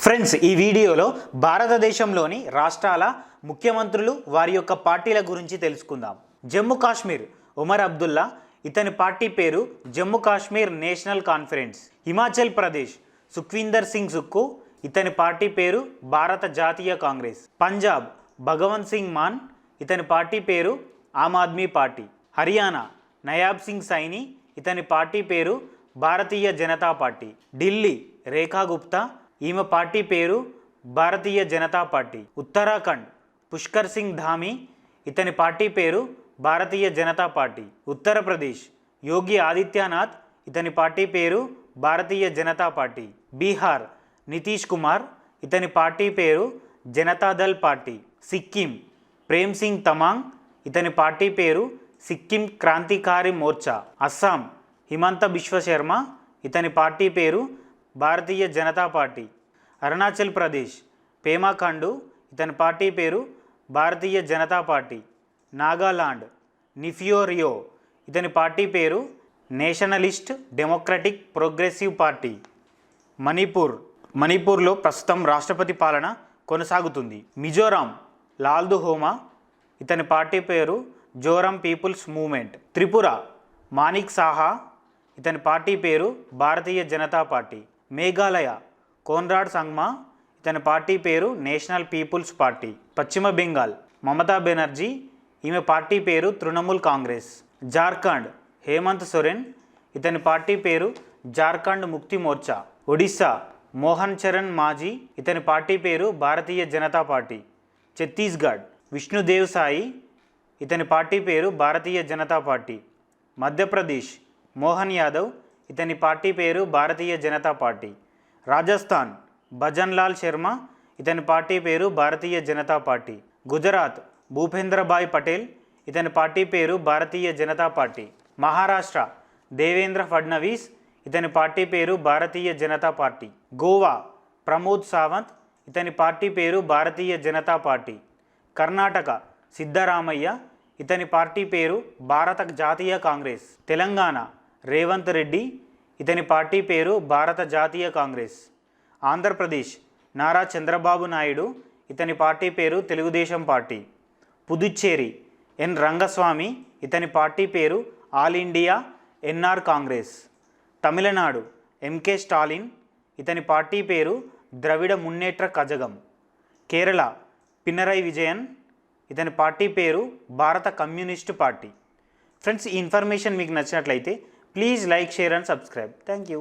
Friends, ఈ వీడియోలో భారతదేశంలోని రాష్ట్రాల ముఖ్యమంత్రులు వారి యొక్క పార్టీల గురించి తెలుసుకుందాం. జమ్మూ కాశ్మీర్ ఉమర్ అబ్దుల్లా, ఇతని పార్టీ పేరు జమ్మూ కాశ్మీర్ నేషనల్ కాన్ఫరెన్స్. హిమాచల్ ప్రదేశ్ సుఖ్వీందర్ సింగ్ సుక్కు, ఇతని పార్టీ పేరు భారత జాతీయ కాంగ్రెస్. పంజాబ్ భగవంత్ సింగ్ మాన్, ఇతని పార్టీ పేరు ఆమ్ ఆద్మీ పార్టీ. హర్యానా నయాబ్ సింగ్ సైని, ఇతని పార్టీ పేరు భారతీయ జనతా పార్టీ. ఢిల్లీ రేఖా గుప్తా, ఈమె పార్టీ పేరు భారతీయ జనతా పార్టీ. ఉత్తరాఖండ్ పుష్కర్ సింగ్ ధామీ, ఇతని పార్టీ పేరు భారతీయ జనతా పార్టీ. ఉత్తరప్రదేశ్ యోగి ఆదిత్యనాథ్, ఇతని పార్టీ పేరు భారతీయ జనతా పార్టీ. బీహార్ నితీష్ కుమార్, ఇతని పార్టీ పేరు జనతాదళ్ పార్టీ. సిక్కిం ప్రేమ్ సింగ్ తమాంగ్, ఇతని పార్టీ పేరు సిక్కిం క్రాంతికారి మోర్చా. అస్సాం హిమంత బిశ్వ శర్మ, ఇతని పార్టీ పేరు భారతీయ జనతా పార్టీ. అరుణాచల్ ప్రదేశ్ పేమా ఖండు, ఇతని పార్టీ పేరు భారతీయ జనతా పార్టీ. నాగాలాండ్ నిఫియో రియో, ఇతని పార్టీ పేరు నేషనలిస్ట్ డెమోక్రటిక్ ప్రోగ్రెసివ్ పార్టీ. మణిపూర్లో ప్రస్తుతం రాష్ట్రపతి పాలన కొనసాగుతుంది. మిజోరాం లాల్దు హోమా, ఇతని పార్టీ పేరు జోరం పీపుల్స్ మూవ్మెంట్. త్రిపుర మానిక్ సాహా, ఇతని పార్టీ పేరు భారతీయ జనతా పార్టీ. మేఘాలయ కోన్రాడ్ సంగ్మా, ఇతని పార్టీ పేరు నేషనల్ పీపుల్స్ పార్టీ. పశ్చిమ బెంగాల్ మమతా బెనర్జీ, ఈమె పార్టీ పేరు తృణమూల్ కాంగ్రెస్. జార్ఖండ్ హేమంత్ సోరెన్, ఇతని పార్టీ పేరు జార్ఖండ్ ముక్తి మోర్చా. ఒడిశా మోహన్ చరణ్ మాజీ, ఇతని పార్టీ పేరు భారతీయ జనతా పార్టీ. ఛత్తీస్గఢ్ విష్ణుదేవ్ సాయి, ఇతని పార్టీ పేరు భారతీయ జనతా పార్టీ. మధ్యప్రదేశ్ మోహన్ యాదవ్, ఇతని పార్టీ పేరు భారతీయ జనతా పార్టీ. రాజస్థాన్ భజన్ లాల్ శర్మ, ఇతని పార్టీ పేరు భారతీయ జనతా పార్టీ. గుజరాత్ భూపేంద్రభాయ్ పటేల్, ఇతని పార్టీ పేరు భారతీయ జనతా పార్టీ. మహారాష్ట్ర దేవేంద్ర ఫడ్నవీస్, ఇతని పార్టీ పేరు భారతీయ జనతా పార్టీ. గోవా ప్రమోద్ సావంత్, ఇతని పార్టీ పేరు భారతీయ జనతా పార్టీ. కర్ణాటక సిద్ధరామయ్య, ఇతని పార్టీ పేరు భారత జాతీయ కాంగ్రెస్. తెలంగాణ రేవంత్ రెడ్డి, ఇతని పార్టీ పేరు భారత జాతీయ కాంగ్రెస్. ఆంధ్రప్రదేశ్ నారా చంద్రబాబు నాయుడు, ఇతని పార్టీ పేరు తెలుగుదేశం పార్టీ. పుదుచ్చేరి ఎన్ రంగస్వామి, ఇతని పార్టీ పేరు all India NR Congress. Tamil Nadu MK Stalin, ఇతని పార్టీ పేరు ద్రవిడ మున్నేట్ర కజగం. కేరళ పినరై విజయన్, ఇతని పార్టీ పేరు భారత కమ్యూనిస్టు పార్టీ. ఫ్రెండ్స్, ఈ ఇన్ఫర్మేషన్ మీకు నచ్చినట్లయితే please like, share and subscribe. Thank you.